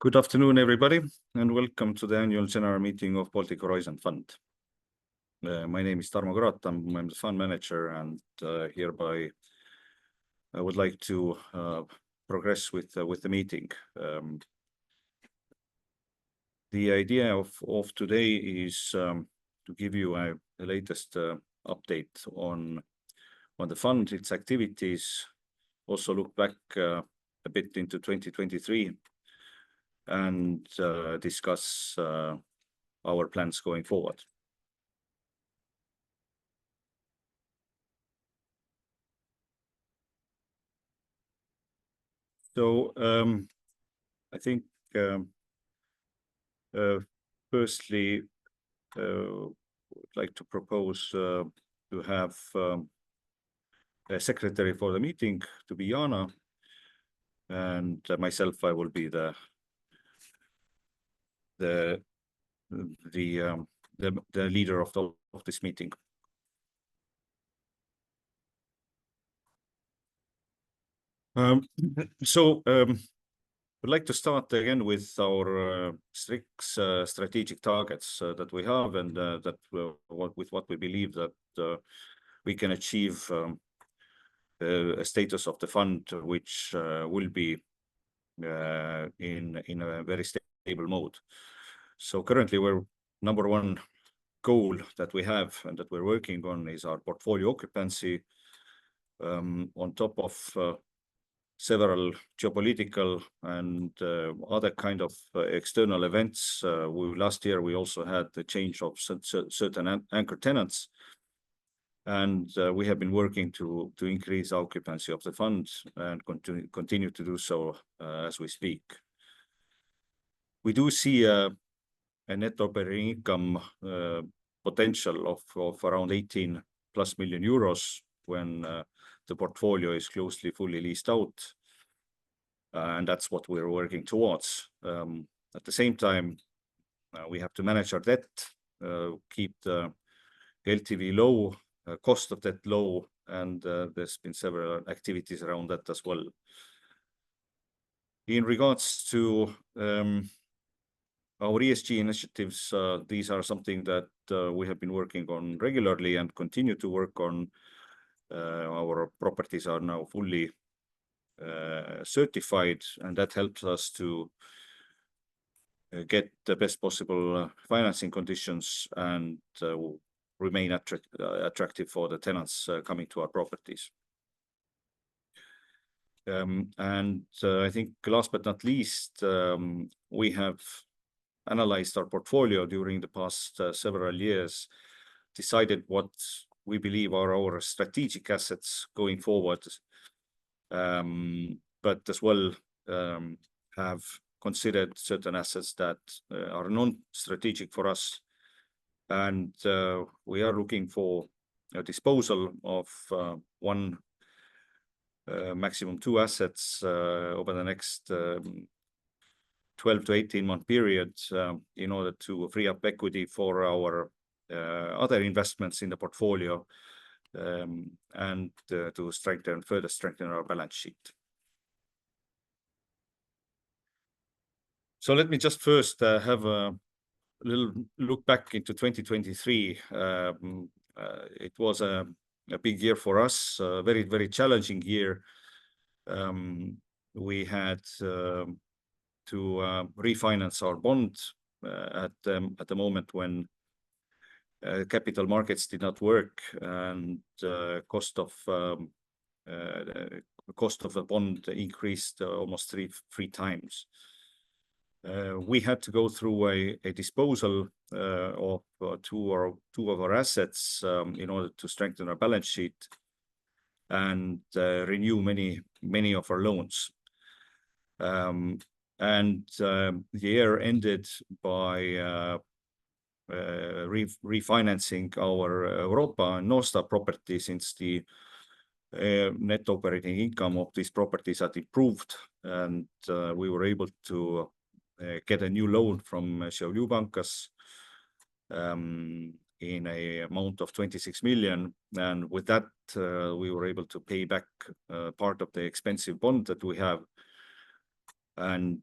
Good afternoon, everybody, and welcome to the annual general meeting of Baltic Horizon Fund. My name is Tarmo. I'm the fund manager, and hereby I would like to progress with the meeting. The idea of today is to give you a latest update on the fund, its activities, also look back a bit into 2023, and discuss our plans going forward. So I think firstly, would like to propose to have a secretary for the meeting to be Jana, and myself, I will be the leader of this meeting. I'd like to start again with our strict strategic targets that we have, and with what we believe that we can achieve a status of the fund which will be in a very stable mode. So currently, we're number one goal that we have and that we're working on is our portfolio occupancy. On top of several geopolitical and other kind of external events, last year we also had the change of certain anchor tenants, and we have been working to increase occupancy of the fund and continue to do so as we speak. We do see a net operating income potential of around 18+ million euros when the portfolio is fully leased out, and that's what we're working towards. At the same time, we have to manage our debt, keep the LTV low, cost of debt low, and there's been several activities around that as well. In regards to our ESG initiatives, these are something that we have been working on regularly and continue to work on. Our properties are now fully certified, and that helps us to get the best possible financing conditions and remain attractive for the tenants coming to our properties. And I think last but not least, we have analyzed our portfolio during the past several years, decided what we believe are our strategic assets going forward, but as well have considered certain assets that are non-strategic for us, and we are looking for a disposal of one, maximum two assets over the next 12 to 18-month period in order to free up equity for our other investments in the portfolio, and to further strengthen our balance sheet. So let me just first have a little look back into 2023. It was a big year for us, a very, very challenging year. We had to refinance our bond at the moment when capital markets did not work, and cost of the bond increased almost three times. We had to go through a disposal of two of our assets in order to strengthen our balance sheet and renew many of our loans. And the year ended by refinancing our Europa and North Star property, since the net operating income of these properties had improved, and we were able to get a new loan from Šiaulių Bankas in a amount of 26 million, and with that we were able to pay back part of the expensive bond that we have, and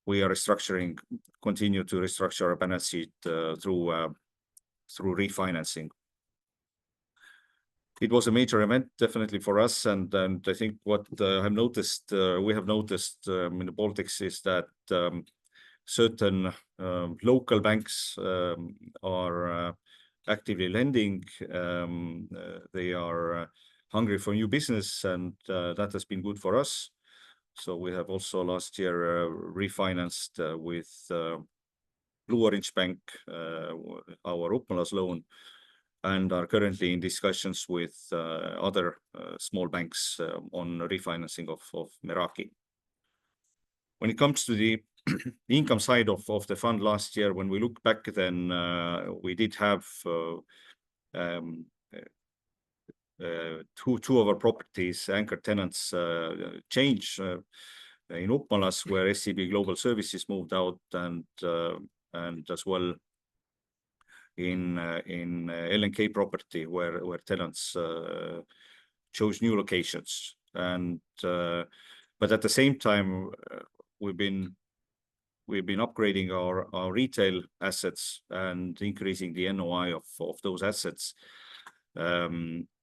we are continue to restructure our balance sheet through refinancing. It was a major event, definitely for us, and I think what we have noticed in the Baltics is that certain local banks are actively lending. They are hungry for new business, and that has been good for us. So we have also last year refinanced with Blue Orange Bank our Upmalas loan, and are currently in discussions with other small banks on refinancing of Meraki. When it comes to the income side of the fund last year, when we look back, then we did have two of our properties, anchor tenants, change in Upmalas, where SEB Global Services moved out, and as well in LNK property, where tenants chose new locations. And but at the same time, we've been upgrading our retail assets and increasing the NOI of those assets,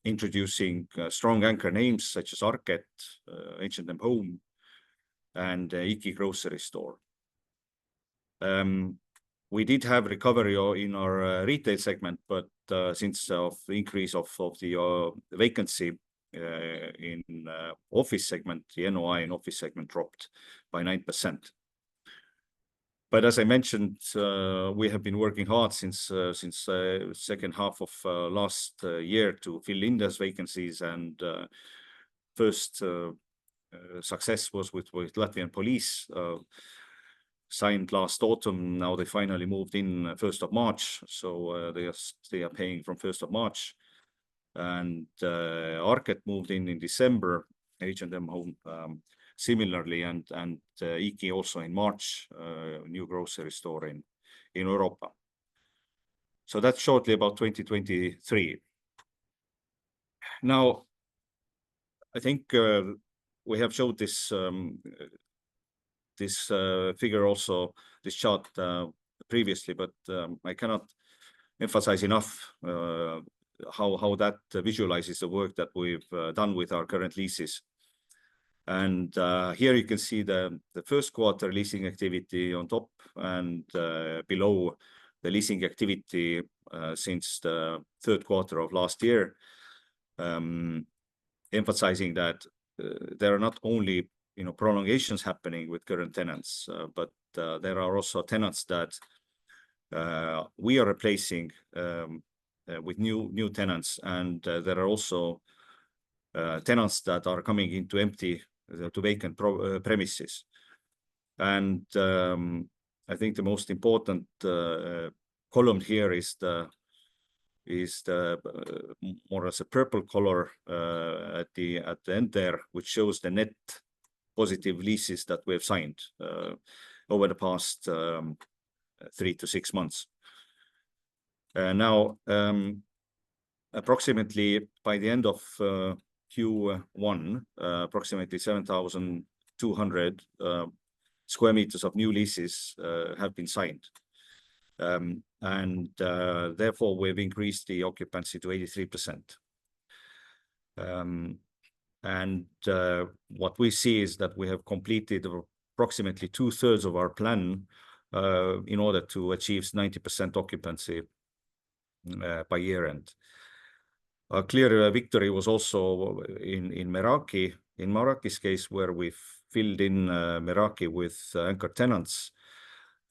introducing strong anchor names such as Arket, H&M Home, and Iki grocery store. We did have recovery in our retail segment, but since of the increase of the vacancy in office segment, the NOI in office segment dropped by 9%. But as I mentioned, we have been working hard since second half of last year to fill in those vacancies, and first success was with Latvian police, signed last autumn. Now they finally moved in 1st of March, so they are paying from 1st of March. And Arket moved in December, H&M Home similarly, and Iki also in March, new grocery store in Europa. So that's shortly about 2023. Now, I think we have showed this figure also, this chart previously, but I cannot emphasize enough how that visualizes the work that we've done with our current leases. And here you can see the first quarter leasing activity on top, and below the leasing activity since the third quarter of last year, emphasizing that there are not only prolongations happening with current tenants, but there are also tenants that we are replacing with new tenants, and there are also tenants that are coming into vacant premises. And I think the most important column here is the more as a purple color at the end there, which shows the net positive leases that we have signed over the past 3 to 6 months. Now, approximately by the end of Q1, approximately 7,200 square meters of new leases have been signed. And therefore, we've increased the occupancy to 83%. And what we see is that we have completed approximately 2/3 of our plan in order to achieve 90% occupancy by year end. A clear victory was also in Meraki. In Meraki's case, where we filled in Meraki with anchor tenants.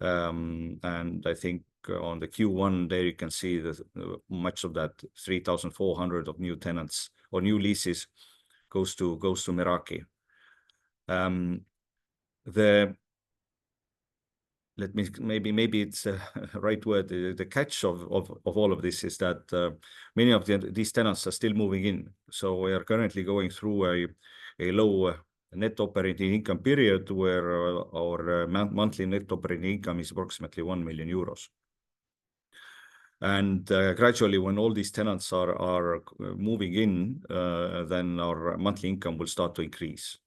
And I think on the Q1 there you can see that much of that 3,400 of new tenants or new leases goes to Meraki. Maybe it's a right word. The catch of all of this is that many of these tenants are still moving in. So we are currently going through a low net operating income period where our monthly net operating income is approximately 1 million euros. And gradually, when all these tenants are moving in, then our monthly income will start to increase.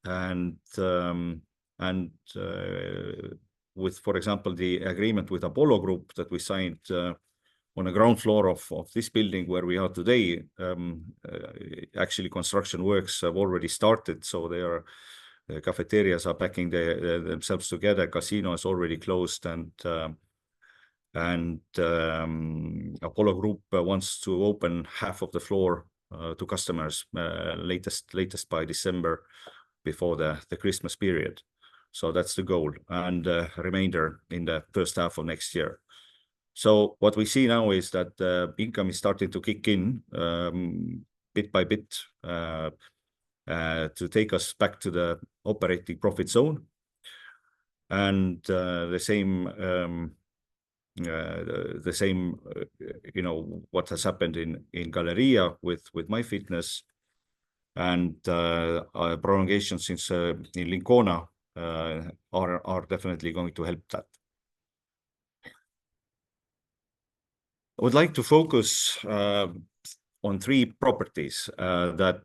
And And with, for example, the agreement with Apollo Group that we signed on the ground floor of this building where we are today, actually construction works have already started. So the cafeterias are packing themselves together. Casino is already closed, and Apollo Group wants to open half of the floor to customers latest by December, before the Christmas period. So that's the goal, and remainder in the first half of next year. So what we see now is that income is starting to kick in bit by bit to take us back to the operating profit zone. And the same, what has happened in Galleria with MyFitness, and prolongations since in Lincona are definitely going to help that. I would like to focus on 3 properties that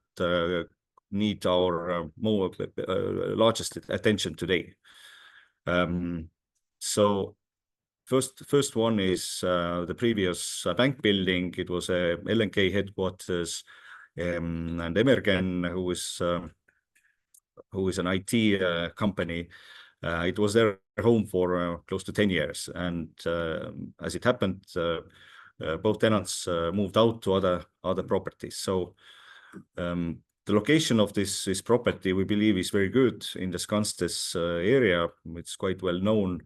need our more largest attention today. So first one is the previous bank building. It was a LNK headquarters, and Emergen, who is an IT company. It was their home for close to 10 years. And as it happened, both tenants moved out to other properties. So the location of this property, we believe, is very good in the Skanstes area. It's quite well known.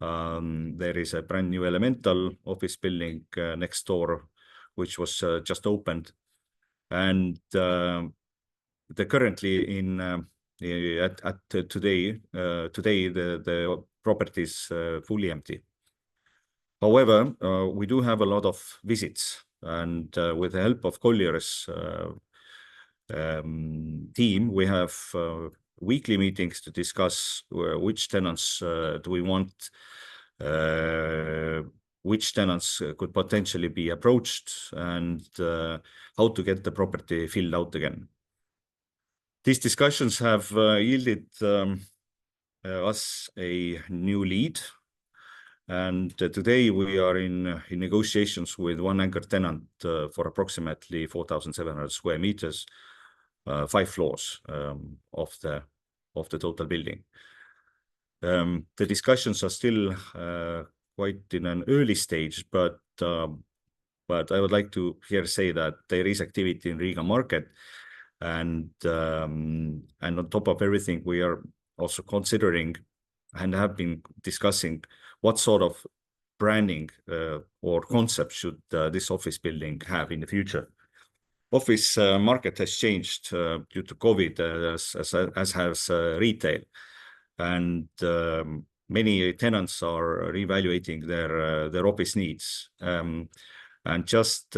There is a brand new Elemental office building next door, which was just opened. And currently today the property is fully empty. However, we do have a lot of visits, and with the help of Collier's team, we have weekly meetings to discuss which tenants do we want, which tenants could potentially be approached, and how to get the property filled out again. These discussions have yielded us a new lead, and today we are in negotiations with one anchor tenant for approximately 4,700 square meters, 5 floors of the total building. The discussions are still quite in an early stage, but I would like to here say that there is activity in Riga market, and on top of everything, we are also considering and have been discussing what sort of branding or concept should this office building have in the future. Office market has changed due to COVID, as has retail, and many tenants are reevaluating their office needs, and just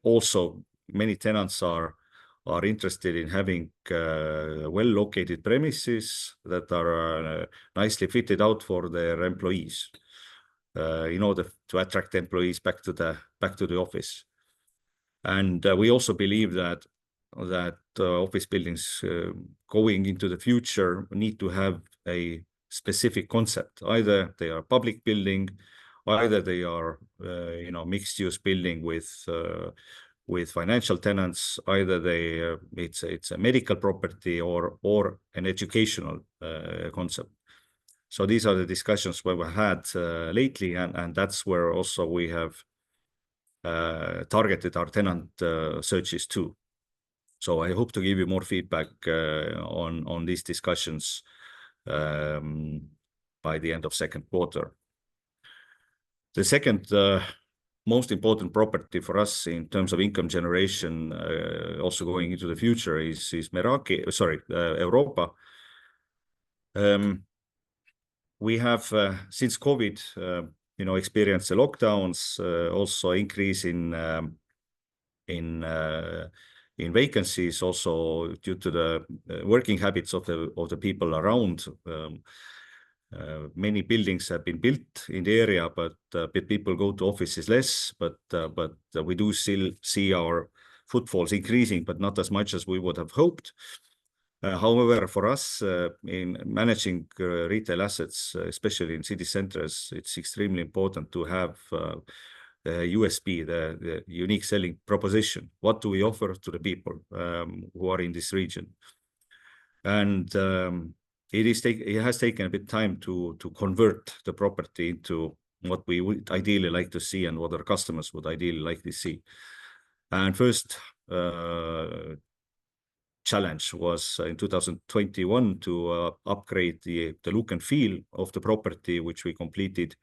also many tenants are interested in having well-located premises that are nicely fitted out for their employees, in order to attract employees back to the office. And we also believe that office buildings going into the future need to have a specific concept. Either they are public building, either they are mixed-use building with financial tenants, either it's a medical property or an educational concept. So these are the discussions we've had lately, and that's where also we have targeted our tenant searches too. So I hope to give you more feedback on these discussions by the end of second quarter. The second most important property for us in terms of income generation, also going into the future, is Europa. We have since COVID, experienced the lockdowns, also increase in vacancies, also due to the working habits of the people around. Many buildings have been built in the area, but people go to offices less. But we do still see our footfalls increasing, but not as much as we would have hoped. However, for us, in managing retail assets, especially in city centers, it's extremely important to have the USP, the unique selling proposition. What do we offer to the people who are in this region? And it has taken a bit time to convert the property into what we would ideally like to see and what our customers would ideally like to see. And first challenge was in 2021 to upgrade the look and feel of the property, which we completed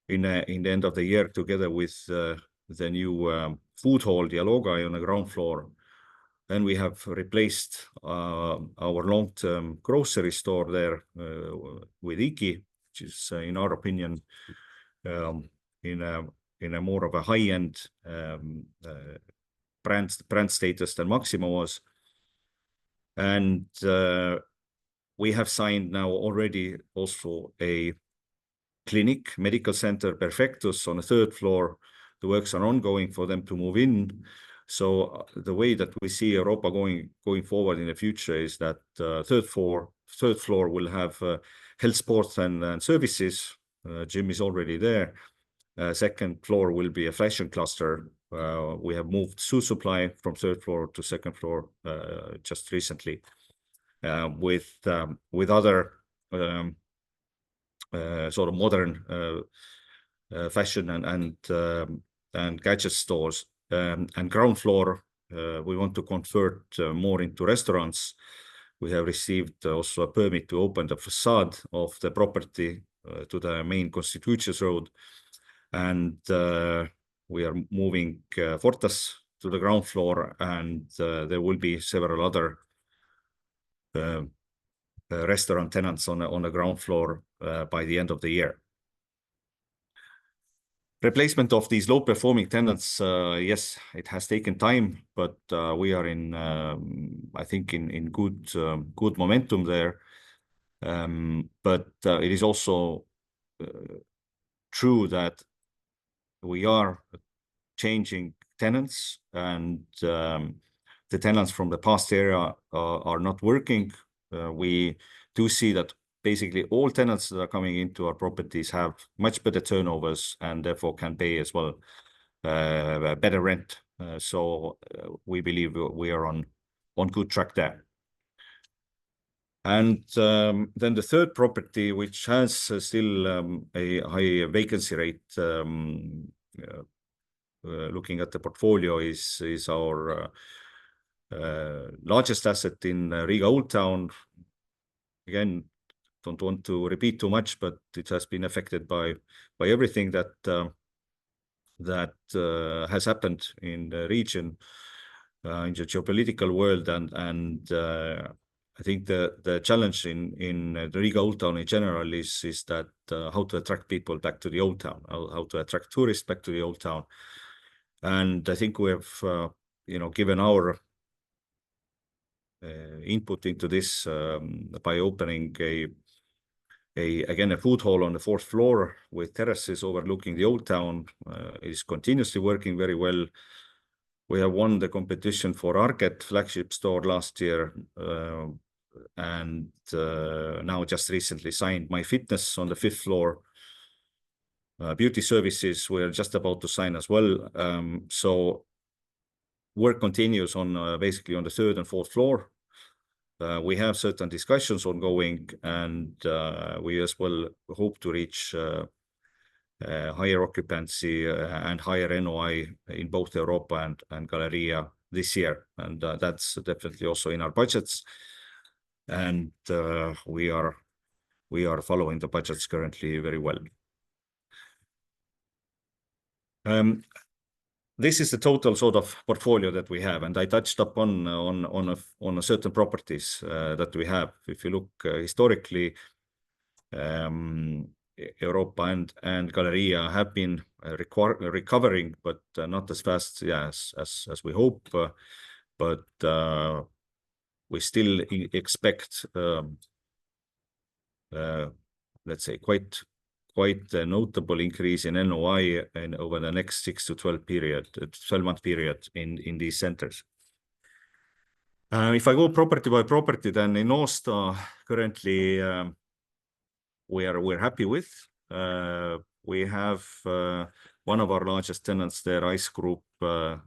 in the end of the year together with the new food hall, Dialogai, on the ground floor. Then we have replaced our long-term grocery store there with Iki, which is, in our opinion, in a more of a high-end brand status than Maxima was. And we have signed now already also a clinic, medical center, Perfectus, on the third floor. The works are ongoing for them to move in. So the way that we see Europa going forward in the future is that third floor will have health, sports, and services. Gym is already there. Second floor will be a fashion cluster. We have moved shoe supply from third floor to second floor just recently, with other sort of modern fashion and gadget stores. And ground floor, we want to convert more into restaurants. We have received also a permit to open the facade of the property to the main Constitucius Road. And we are moving Fortas to the ground floor, and there will be several other restaurant tenants on the ground floor by the end of the year. Replacement of these low-performing tenants, yes, it has taken time, but we are in, I think, in good momentum there. But it is also true that we are changing tenants, and the tenants from the past era are not working. We do see that basically all tenants that are coming into our properties have much better turnovers and therefore can pay as well better rent. So we believe we are on good track there. And then the third property, which has still a high vacancy rate, looking at the portfolio, is our largest asset in Riga Old Town. Again, don't want to repeat too much, but it has been affected by everything that has happened in the region, in the geopolitical world, and I think the challenge in the Riga Old Town in general is that how to attract people back to the Old Town, how to attract tourists back to the Old Town. And I think we have given our input into this by opening again a food hall on the fourth floor with terraces overlooking the Old Town. Is continuously working very well. We have won the competition for Arget flagship store last year, and now just recently signed My Fitness on the fifth floor. Beauty services we're just about to sign as well. So work continues on basically on the third and fourth floor. We have certain discussions ongoing, and we as well hope to reach higher occupancy and higher NOI in both Europa and Galleria this year. And that's definitely also in our budgets. And we are following the budgets currently very well. This is the total sort of portfolio that we have, and I touched upon on certain properties that we have. If you look historically, Europa and Galleria have been recovering, but not as fast as we hope. But we still expect, let's say, quite a notable increase in NOI over the next 6 to 12-month period in these centers. If I go property by property, then in Norsta currently we're happy with. We have one of our largest tenants there, Ice Group,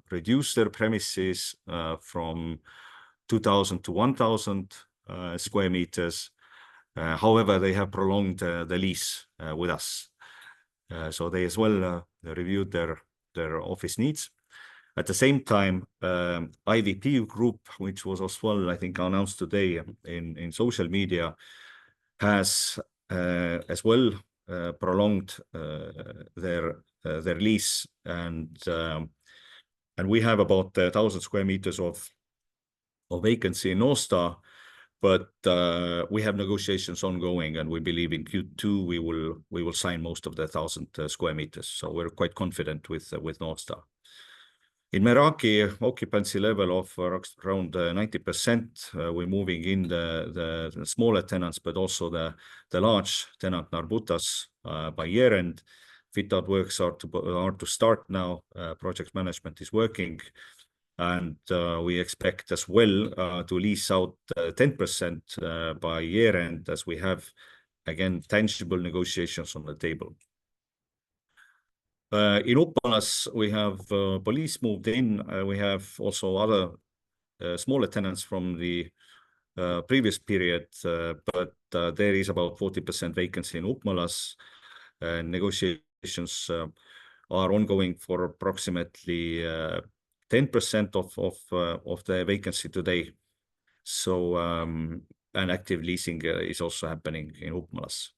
reduced their premises from 2,000 to 1,000 square meters. However, they have prolonged the lease with us. So they as well reviewed their office needs. At the same time, IVP Group, which was as well, I think, announced today in social media, has as well prolonged their lease, and we have about 1,000 square meters of vacancy in Norsta, but we have negotiations ongoing, and we believe in Q2 we will sign most of the 1,000 square meters. So we're quite confident with Norsta. In Meraki, occupancy level of around 90%. We're moving in the smaller tenants, but also the large tenant Narbutas by year end. Fit-out works are to start now. Project management is working, and we expect as well to lease out 10% by year end, as we have, again, tangible negotiations on the table. In Upmalas, we have police moved in. We have also other smaller tenants from the previous period, but there is about 40% vacancy in Upmalas. Negotiations are ongoing for approximately 10% of the vacancy today. So, and active leasing is also happening in Upmalas.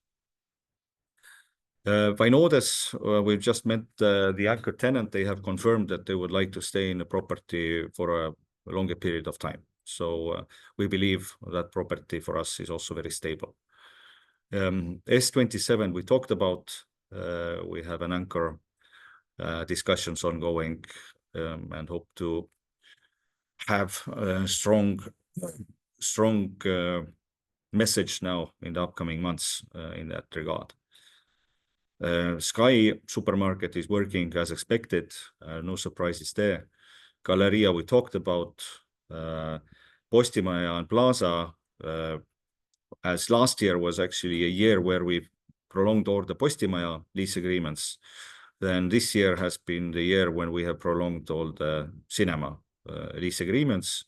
Vainodes, we've just met the anchor tenant. They have confirmed that they would like to stay in the property for a longer period of time. So we believe that property for us is also very stable. S27 we talked about. We have an anchor discussions ongoing, and hope to have a strong message now in the upcoming months in that regard. Sky supermarket is working as expected. No surprises there. Galleria we talked about. Postimaja and Plaza, as last year was actually a year where we prolonged all the Postimaja lease agreements, then this year has been the year when we have prolonged all the cinema lease agreements.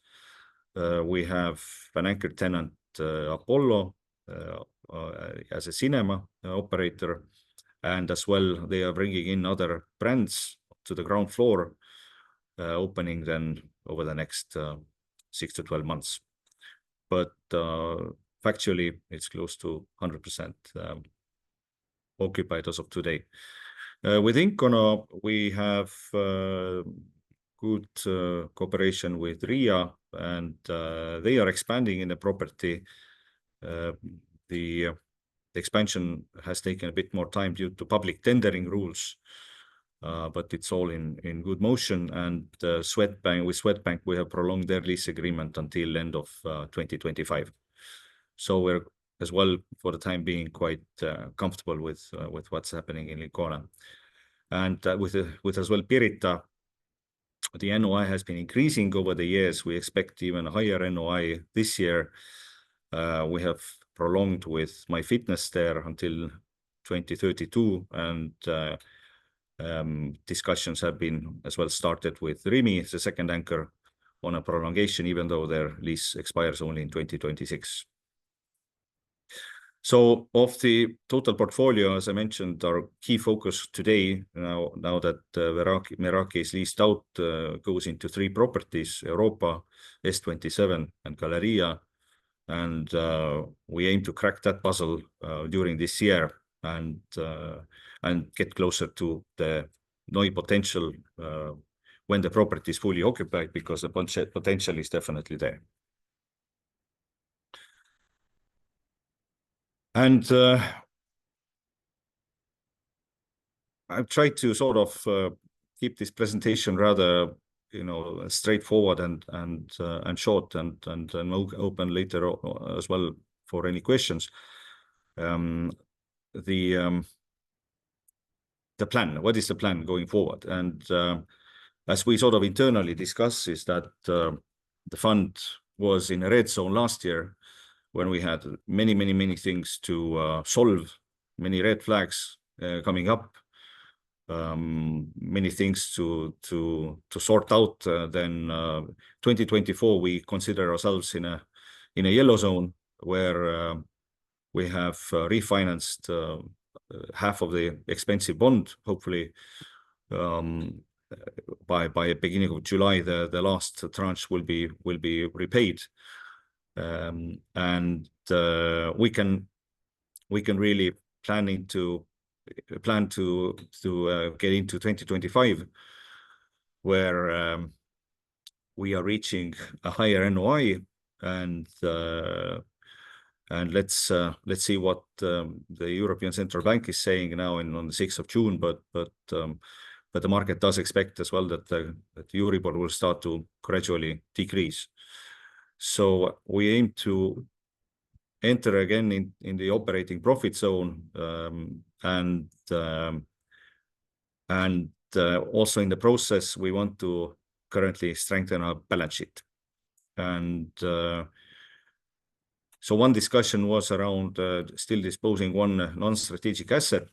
We have an anchor tenant, Apollo, as a cinema operator, and as well they are bringing in other brands to the ground floor, opening then over the next 6 to 12 months. But factually, it's close to 100% occupied as of today. With Incona, we have good cooperation with RIA, and they are expanding in the property. The expansion has taken a bit more time due to public tendering rules, but it's all in good motion. And Swedbank, we have prolonged their lease agreement until end of 2025. So we're as well, for the time being, quite comfortable with what's happening in Incona. And with as well Pirita, the NOI has been increasing over the years. We expect even a higher NOI this year. We have prolonged with MyFitness there until 2032, and discussions have been as well started with Rimi, the second anchor, on a prolongation, even though their lease expires only in 2026. So of the total portfolio, as I mentioned, our key focus today, now that Meraki is leased out, goes into 3 properties: Europa, S27, and Galleria. And we aim to crack that puzzle during this year and get closer to the NOI potential when the property is fully occupied, because the potential is definitely there. And I've tried to sort of keep this presentation rather, straightforward and short, and open later as well for any questions. The plan, what is the plan going forward? And as we sort of internally discuss, is that the fund was in a red zone last year when we had many things to solve, many red flags coming up, many things to sort out. Then 2024 we consider ourselves in a yellow zone where we have refinanced half of the expensive bond, hopefully. By beginning of July, the last tranche will be repaid, and we can really plan to get into 2025, where we are reaching a higher NOI, and let's see what the European Central Bank is saying now on the 6th of June, but the market does expect as well that Euribor will start to gradually decrease. So we aim to enter again in the operating profit zone, and also in the process we want to currently strengthen our balance sheet. And so one discussion was around still disposing one non-strategic asset,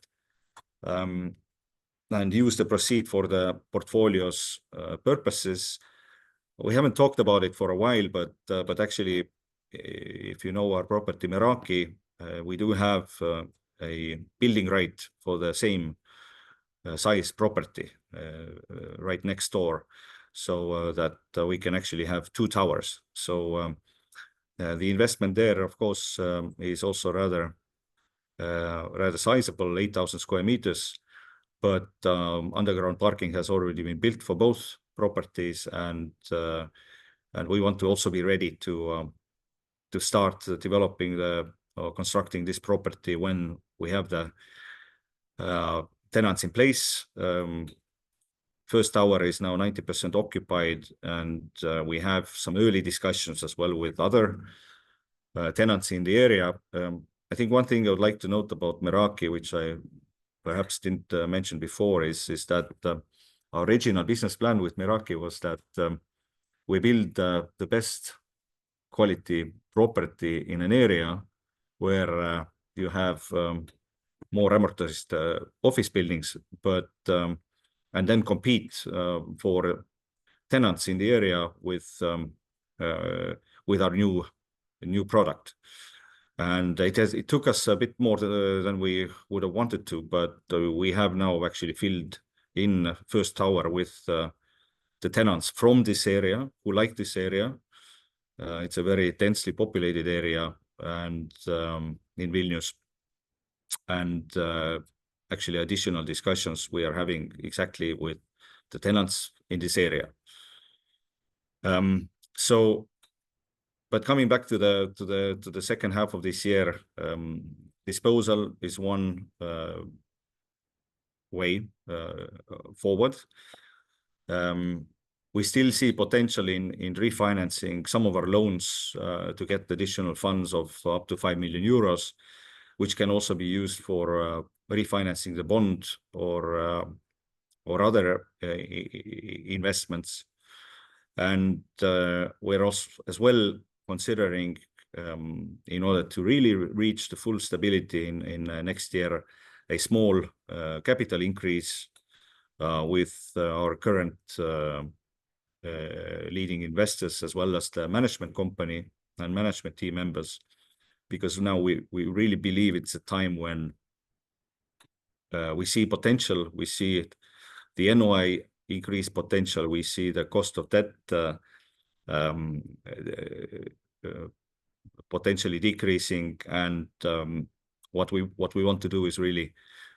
and use the proceed for the portfolio's purposes. We haven't talked about it for a while, but actually, if you know our property Meraki, we do have a building right for the same size property right next door, so that we can actually have 2 towers. So the investment there, of course, is also rather sizable, 8,000 square meters. But underground parking has already been built for both properties, and we want to also be ready to start developing constructing this property when we have the tenants in place. First tower is now 90% occupied, and we have some early discussions as well with other tenants in the area. I think one thing I would like to note about Meraki, which I perhaps didn't mention before, is that our original business plan with Meraki was that we build the best quality property in an area where you have more amortized office buildings, but and then compete for tenants in the area with our new product. And it took us a bit more than we would have wanted to, but we have now actually filled in first tower with the tenants from this area who like this area. It's a very densely populated area, and in Vilnius, and actually additional discussions we are having exactly with the tenants in this area. But coming back to the second half of this year, disposal is one way forward. We still see potential in refinancing some of our loans to get additional funds of up to 5 million euros, which can also be used for refinancing the bond or other investments. And we're also as well considering, in order to really reach the full stability in next year, a small capital increase with our current leading investors, as well as the management company and management team members, because now we really believe it's a time when we see potential, we see the NOI increase potential, we see the cost of debt potentially decreasing, and what we want to do is really,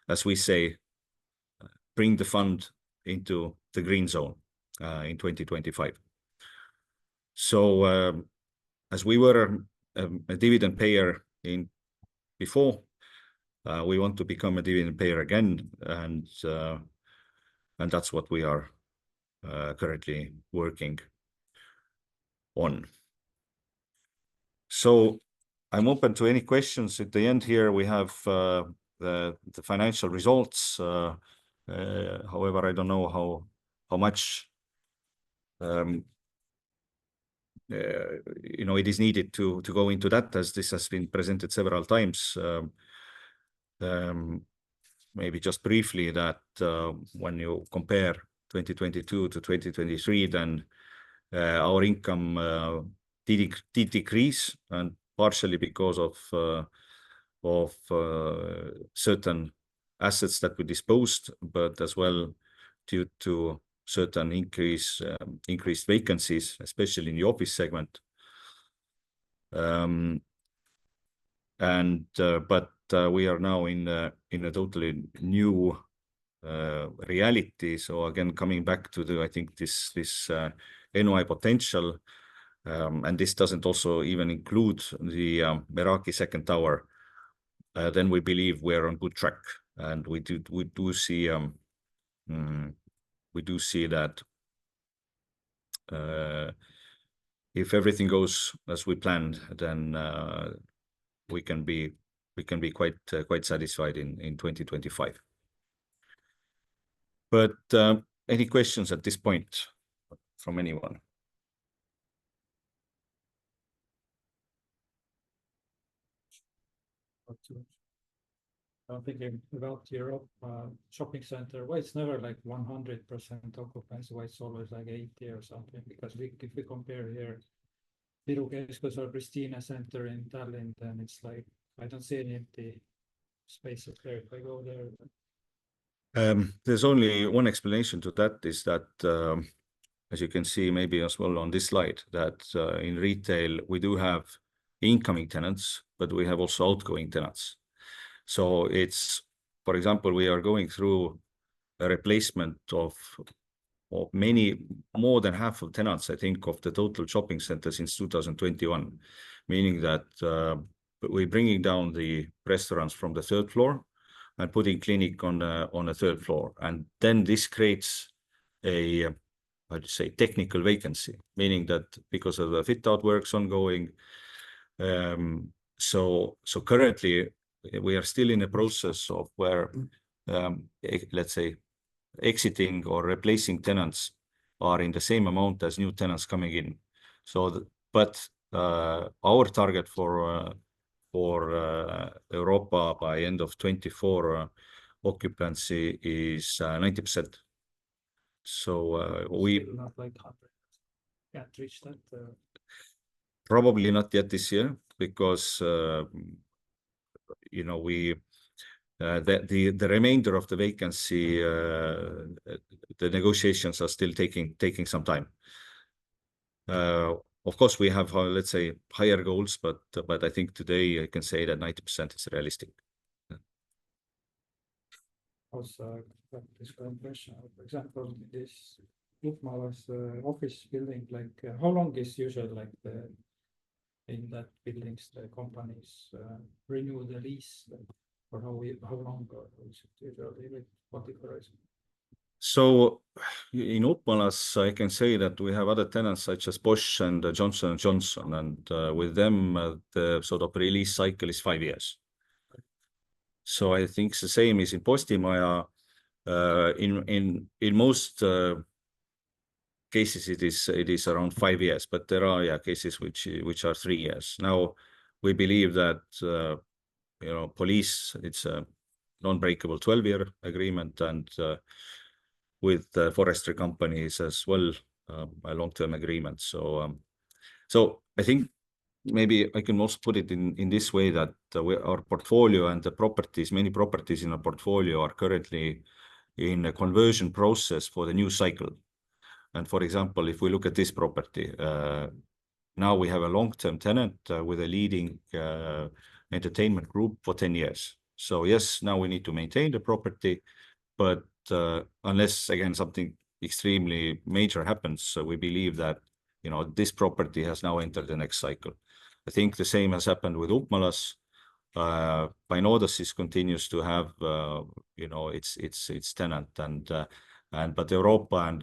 as we say, bring the fund into the green zone in 2025. So as we were a dividend payer before, we want to become a dividend payer again, and that's what we are currently working on. So I'm open to any questions. At the end here, we have the financial results. However, I don't know how much it is needed to go into that, as this has been presented several times. Maybe just briefly that when you compare 2022 to 2023, then our income did decrease, and partially because of certain assets that we disposed, but as well due to certain increased vacancies, especially in the office segment. But we are now in a totally new reality. So again, coming back to I think this NOI potential, and this doesn't also even include the Meraki second tower, then we believe we're on good track, and we do see that if everything goes as we planned, then we can be quite satisfied in 2025. But any questions at this point from anyone? I'm thinking about Europe shopping center. Why it's never like 100% occupancy? Why it's always like 80 or something? Because if we compare here, Viru Keskus or Pristina Center in Tallinn, then it's like I don't see any empty spaces there if I go there. There's only one explanation to that, is that as you can see maybe as well on this slide, that in retail we do have incoming tenants, but we have also outgoing tenants. So it's, for example, we are going through a replacement of many, more than half of tenants, I think, of the total shopping center since 2021, meaning that we're bringing down the restaurants from the third floor and putting clinic on a third floor. And then this creates a, how to say, technical vacancy, meaning that because of the fit out works ongoing. So currently we are still in a process of where, let's say, exiting or replacing tenants are in the same amount as new tenants coming in. So, but our target for Europa by end of 24 occupancy is 90%. So we not like 100. Can't reach that. Probably not yet this year, because we the remainder of the vacancy, the negotiations are still taking some time. Of course, we have, let's say, higher goals, but I think today I can say that 90% is realistic. Also, this question, for example, this Upmalas office building, like how long is usually like in that buildings the companies renew the lease, or how long is it usually with particular? So in Upmalas, I can say that we have other tenants such as Bosch and Johnson & Johnson, and with them the sort of release cycle is 5 years. So I think the same is in Postimaja. In most cases it is around 5 years, but there are cases which are 3 years. Now we believe that police, it's a non-breakable 12-year agreement, and with forestry companies as well, a long-term agreement. So I think maybe I can also put it in this way, that our portfolio and the properties, many properties in our portfolio are currently in a conversion process for the new cycle. And for example, if we look at this property, now we have a long-term tenant with a leading entertainment group for 10 years. So yes, now we need to maintain the property, but unless again something extremely major happens, we believe that this property has now entered the next cycle. I think the same has happened with Upmalas. Painodas continues to have its tenant, but Europa and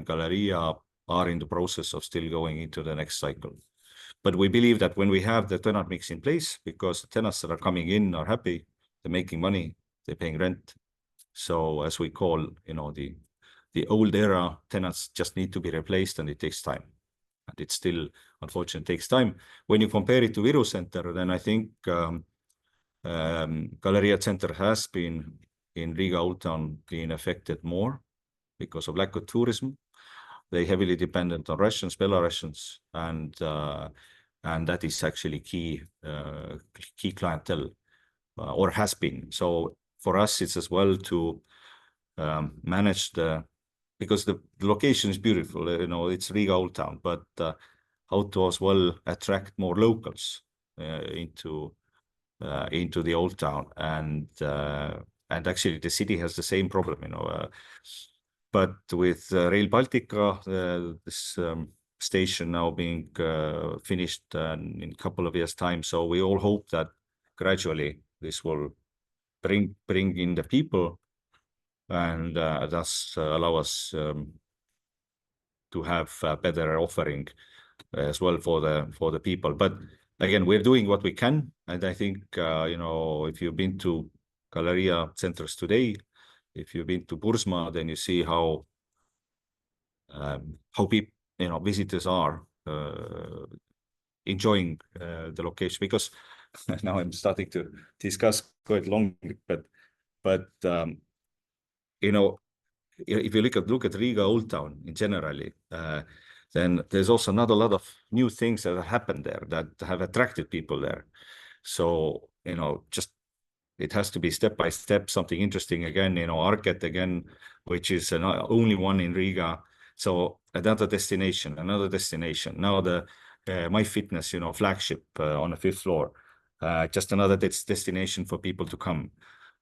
Galleria are in the process of still going into the next cycle. But we believe that when we have the tenant mix in place, because the tenants that are coming in are happy, they're making money, they're paying rent. So as we call, the old era tenants just need to be replaced, and it takes time. and it still, unfortunately, takes time. When you compare it to Viru Center, then I think Galerija Center has been in Riga Old Town been affected more because of lack of tourism. They heavily dependent on Russians, Belarusians, and that is actually key clientele or has been. So for us, it's as well to manage because the location is beautiful. It's Riga Old Town, but how to as well attract more locals into the old town, and actually the city has the same problem, but with Rail Baltica, this station now being finished in a couple of years' time, so we all hope that gradually this will bring in the people and thus allow us to have a better offering as well for the people. But again, we're doing what we can, and I think if you've been to Galerija centers today, if you've been to Bursma, then you see how people, visitors are enjoying the location, because now I'm starting to discuss quite long, but if you look at Riga Old Town in generally, then there's also not a lot of new things that have happened there that have attracted people there. So, just it has to be step by step, something interesting again, Arket again, which is only one in Riga. So another destination. Now the My Fitness, flagship on the 5th floor, just another destination for people to come.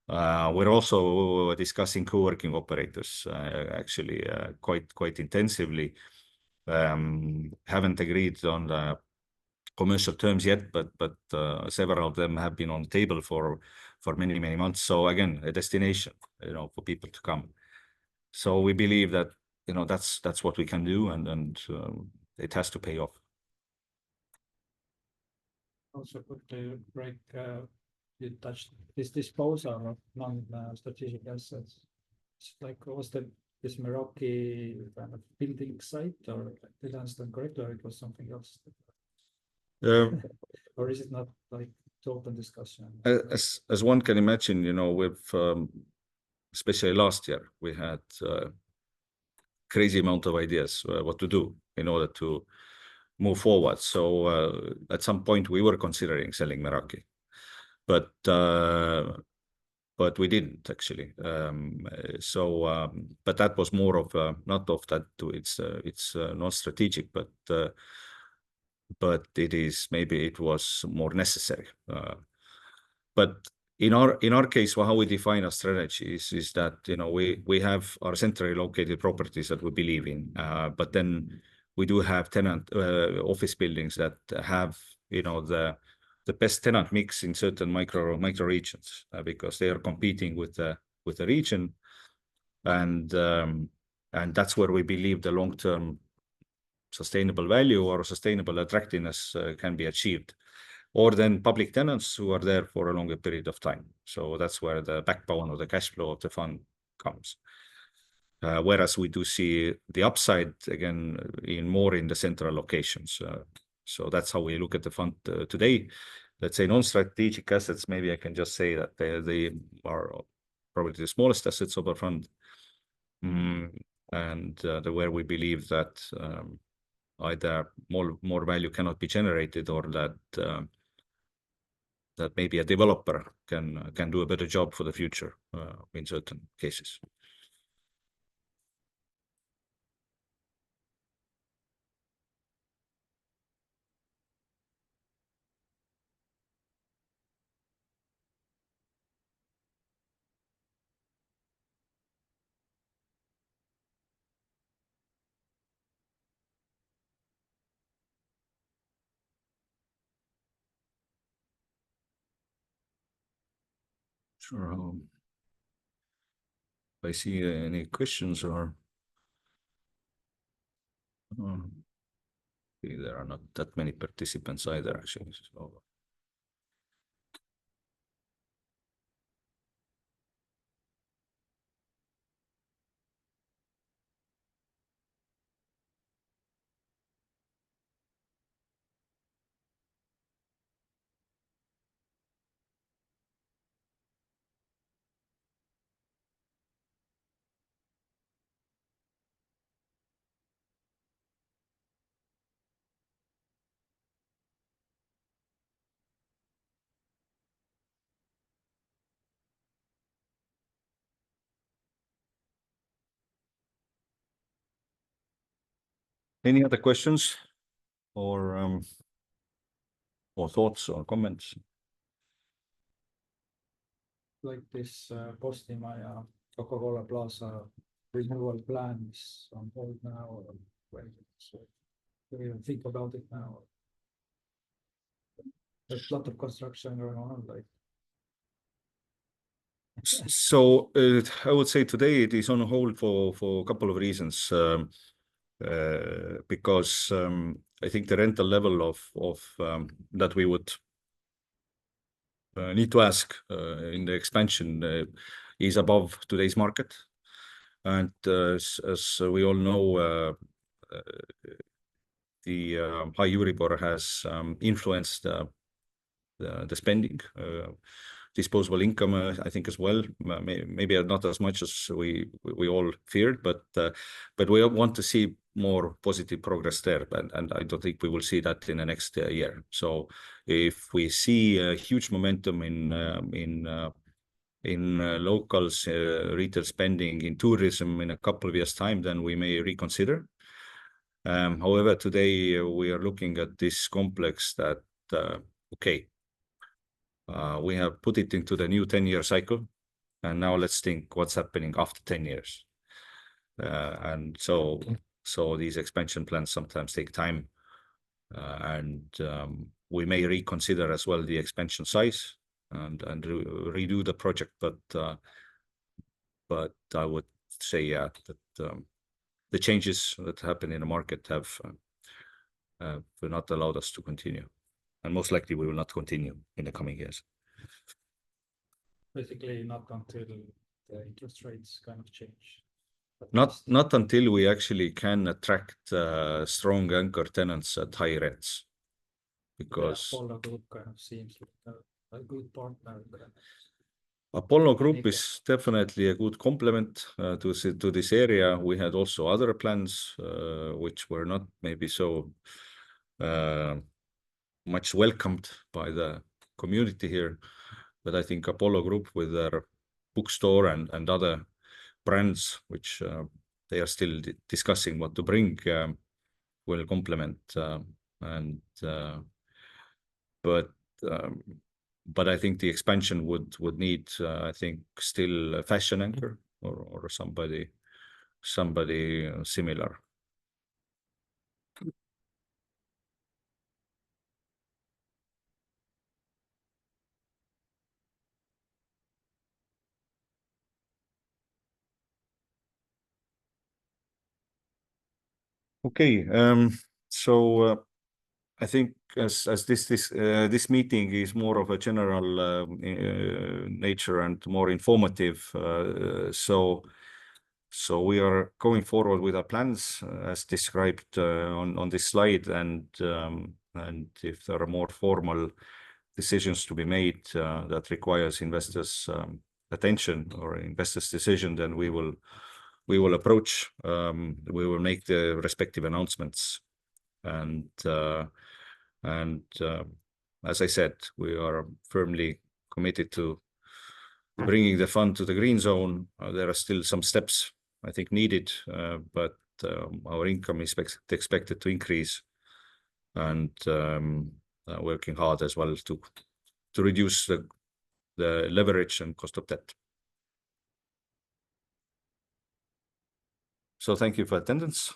We're also discussing co-working operators, actually, quite intensively. Haven't agreed on the commercial terms yet, but several of them have been on the table for many months. So again, a destination, for people to come. So we believe that that's what we can do, and it has to pay off. Also, quickly break. You touched this disposal of non-strategic assets. It's like, was this Meraki kind of building site, or did I understand correctly, or it was something else? Or is it not like to open discussion? As one can imagine, with especially last year, we had crazy amount of ideas what to do in order to move forward. So at some point we were considering selling Meraki, but we didn't actually. But that was more of not of that. It's not strategic, but maybe it was more necessary. But in our case, how we define our strategy is that we have our centrally located properties that we believe in, but then we do have tenant office buildings that have the best tenant mix in certain micro regions, because they are competing with the region, and that's where we believe the long-term sustainable value or sustainable attractiveness can be achieved. Or then public tenants who are there for a longer period of time. So that's where the backbone of the cash flow of the fund comes. Whereas we do see the upside again in the central locations. So that's how we look at the fund today. Let's say non-strategic assets, maybe I can just say that they are probably the smallest assets of our fund. And where we believe that either more value cannot be generated, or that maybe a developer can do a better job for the future in certain cases. Sure. If I see any questions, or there are not that many participants either, actually. So Any other questions or thoughts or comments? Like this Postimaja Coca-Cola Plaza renewal plan is on hold now, or when, so do you even think about it now? There's a lot of construction going on, like. So I would say today it is on hold for a couple of reasons. Because I think the rental level of that we would need to ask in the expansion is above today's market. And as we all know, the high Euribor has influenced the spending, disposable income, I think as well. Maybe not as much as we all feared, but we want to see more positive progress there, and I don't think we will see that in the next year. So if we see a huge momentum in locals retail spending in tourism in a couple of years' time, then we may reconsider. However, today we are looking at this complex that okay, we have put it into the new 10-year cycle, and now let's think what's happening after 10 years. And so these expansion plans sometimes take time, and we may reconsider as well the expansion size and redo the project. But I would say, yeah, that the changes that happen in the market have not allowed us to continue, and most likely we will not continue in the coming years. Basically, not until the interest rates kind of change. Not until we actually can attract strong anchor tenants at high rents, because Apollo Group kind of seems like a good partner. Apollo Group is definitely a good complement to this area. We had also other plans which were not maybe so much welcomed by the community here, but I think Apollo Group with their bookstore and other brands which they are still discussing what to bring will complement but I think the expansion would need I think still a fashion anchor or somebody similar. Okay, so I think as this meeting is more of a general nature and more informative, so we are going forward with our plans as described on this slide, and if there are more formal decisions to be made that requires investors' attention or investors' decision, then we will approach. We will make the respective announcements, and as I said, we are firmly committed to bringing the fund to the green zone. There are still some steps I think needed, but our income is expected to increase, and working hard as well to reduce the leverage and cost of debt. So thank you for attendance.